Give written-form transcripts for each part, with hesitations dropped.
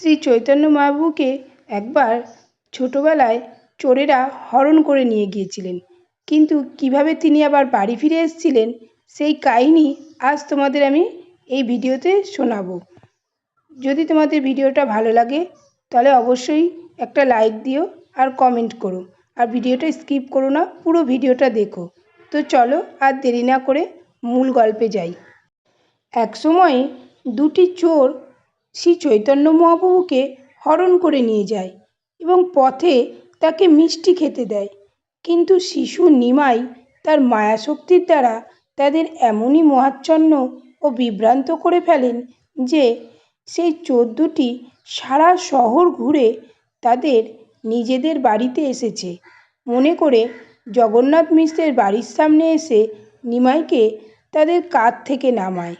শ্রী চৈতন্য মহাপ্রভুকে একবার ছোটবেলায় চোরেরা হরণ করে নিয়ে গিয়েছিলেন, কিন্তু কিভাবে তিনি আবার বাড়ি ফিরে এসেছিলেন সেই কাহিনী আজ তোমাদের আমি এই ভিডিওতে শোনাবো। যদি তোমাদের ভিডিওটা ভালো লাগে তাহলে অবশ্যই একটা লাইক দিও আর কমেন্ট করো, আর ভিডিওটা স্কিপ করো না, পুরো ভিডিওটা দেখো। তো চলো আর দেরি না করে মূল গল্পে যাই। এক সময় দুটি চোর শ্রী চৈতন্য মহাপ্রভুকে হরণ করে নিয়ে যায় এবং পথে তাকে মিষ্টি খেতে দেয়, কিন্তু শিশু নিমাই তার মায়াশক্তির দ্বারা তাদের এমনই মোহাচ্ছন্ন ও বিভ্রান্ত করে ফেলেন যে সেই চোর দুটি সারা শহর ঘুরে তাদের নিজেদের বাড়িতে এসেছে মনে করে জগন্নাথ মিশ্রের বাড়ির সামনে এসে নিমাইকে তাদের কাঁধ থেকে নামায়।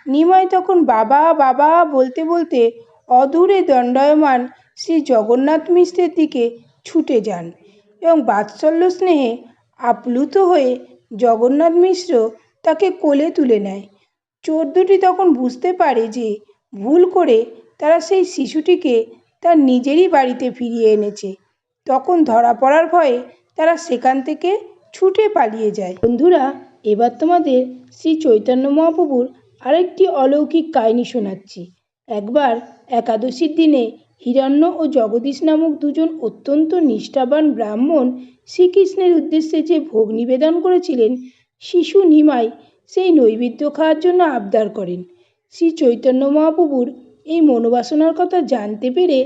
নিমাই তখন বাবা বাবা বলতে বলতে অদূরে দণ্ডায়মান শ্রী জগন্নাথ মিশ্রের দিকে ছুটে যান এবং বাৎসল্য স্নেহে আপ্লুত হয়ে জগন্নাথ মিশ্র তাকে কোলে তুলে নেয়। চোর দুটি তখন বুঝতে পারে যে ভুল করে তারা সেই শিশুটিকে তার নিজেরই বাড়িতে ফিরিয়ে এনেছে। তখন ধরা পড়ার ভয়ে তারা সেখান থেকে ছুটে পালিয়ে যায়। বন্ধুরা, এবার তোমাদের শ্রী চৈতন্য মহাপ্রভুর আরেকটি অলৌকিক কাহিনী শোনাচ্ছি। একবার একাদশীর দিনে হিরণ্য ও জগদীশ নামক দুজন অত্যন্ত নিষ্ঠাবান ব্রাহ্মণ শ্রীকৃষ্ণের উদ্দেশ্যে যে ভোগ নিবেদন করেছিলেন, শিশু নিমাই সেই নৈবেদ্য খাওয়ার জন্য আবদার করেন। শ্রী চৈতন্য মহাপ্রভুর এই মনোবাসনার কথা জানতে পেরে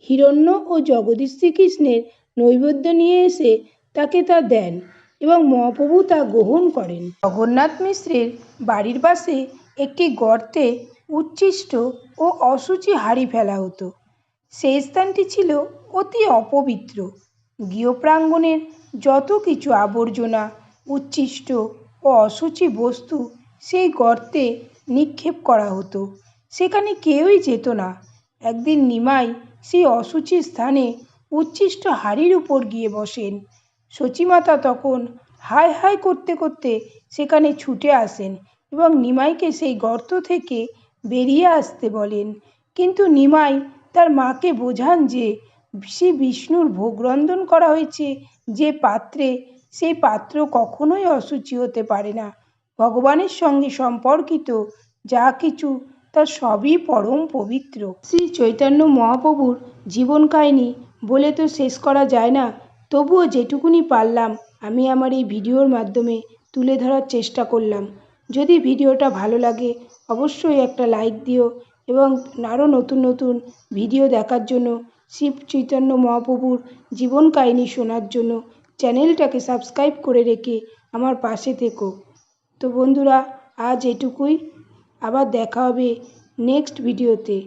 হিরণ্য ও জগদীশ শ্রীকৃষ্ণের নৈবেদ্য নিয়ে এসে তাকে তা দেন এবং মহাপ্রভু তা গ্রহণ করেন। জগন্নাথ মিশ্রের বাড়ির পাশে একটি গর্তে উচ্ছিষ্ট ও অশুচি হাঁড়ি ফেলা হতো। সেই স্থানটি ছিল অতি অপবিত্র। গৃহপ্রাঙ্গণের যত কিছু আবর্জনা, উচ্ছিষ্ট ও অশুচি বস্তু সেই গর্তে নিক্ষেপ করা হতো। সেখানে কেউই যেত না। একদিন নিমাই সেই অশুচি স্থানে উচ্ছিষ্ট হাঁড়ির উপর গিয়ে বসেন। সচিমাতা তখন হায় হায় করতে করতে সেখানে ছুটে আসেন এবং নিমাইকে সেই গর্ত থেকে বেরিয়ে আসতে বলেন, কিন্তু নিমাই তার মাকে বোঝান যে শ্রী বিষ্ণুর ভোগ রন্ধন করা হয়েছে যে পাত্রে, সেই পাত্র কখনোই অশুচি হতে পারে না। ভগবানের সঙ্গে সম্পর্কিত যা কিছু তা সবই পরম পবিত্র। শ্রী চৈতন্য মহাপ্রভুর জীবন কাহিনী বলে তো শেষ করা যায় না, তবুও যেটুকুনি পারলাম আমি আমার এই ভিডিওর মাধ্যমে তুলে ধরার চেষ্টা করলাম। যদি ভিডিওটা ভালো লাগে অবশ্যই একটা লাইক দিও এবং আরও নতুন নতুন ভিডিও দেখার জন্য, শ্রী চৈতন্য মহাপ্রভুর জীবন কাহিনী শোনার জন্য চ্যানেলটাকে সাবস্ক্রাইব করে রেখে আমার পাশে থেকো। তো বন্ধুরা, আজ এটুকুই, আবার দেখা হবে নেক্সট ভিডিওতে।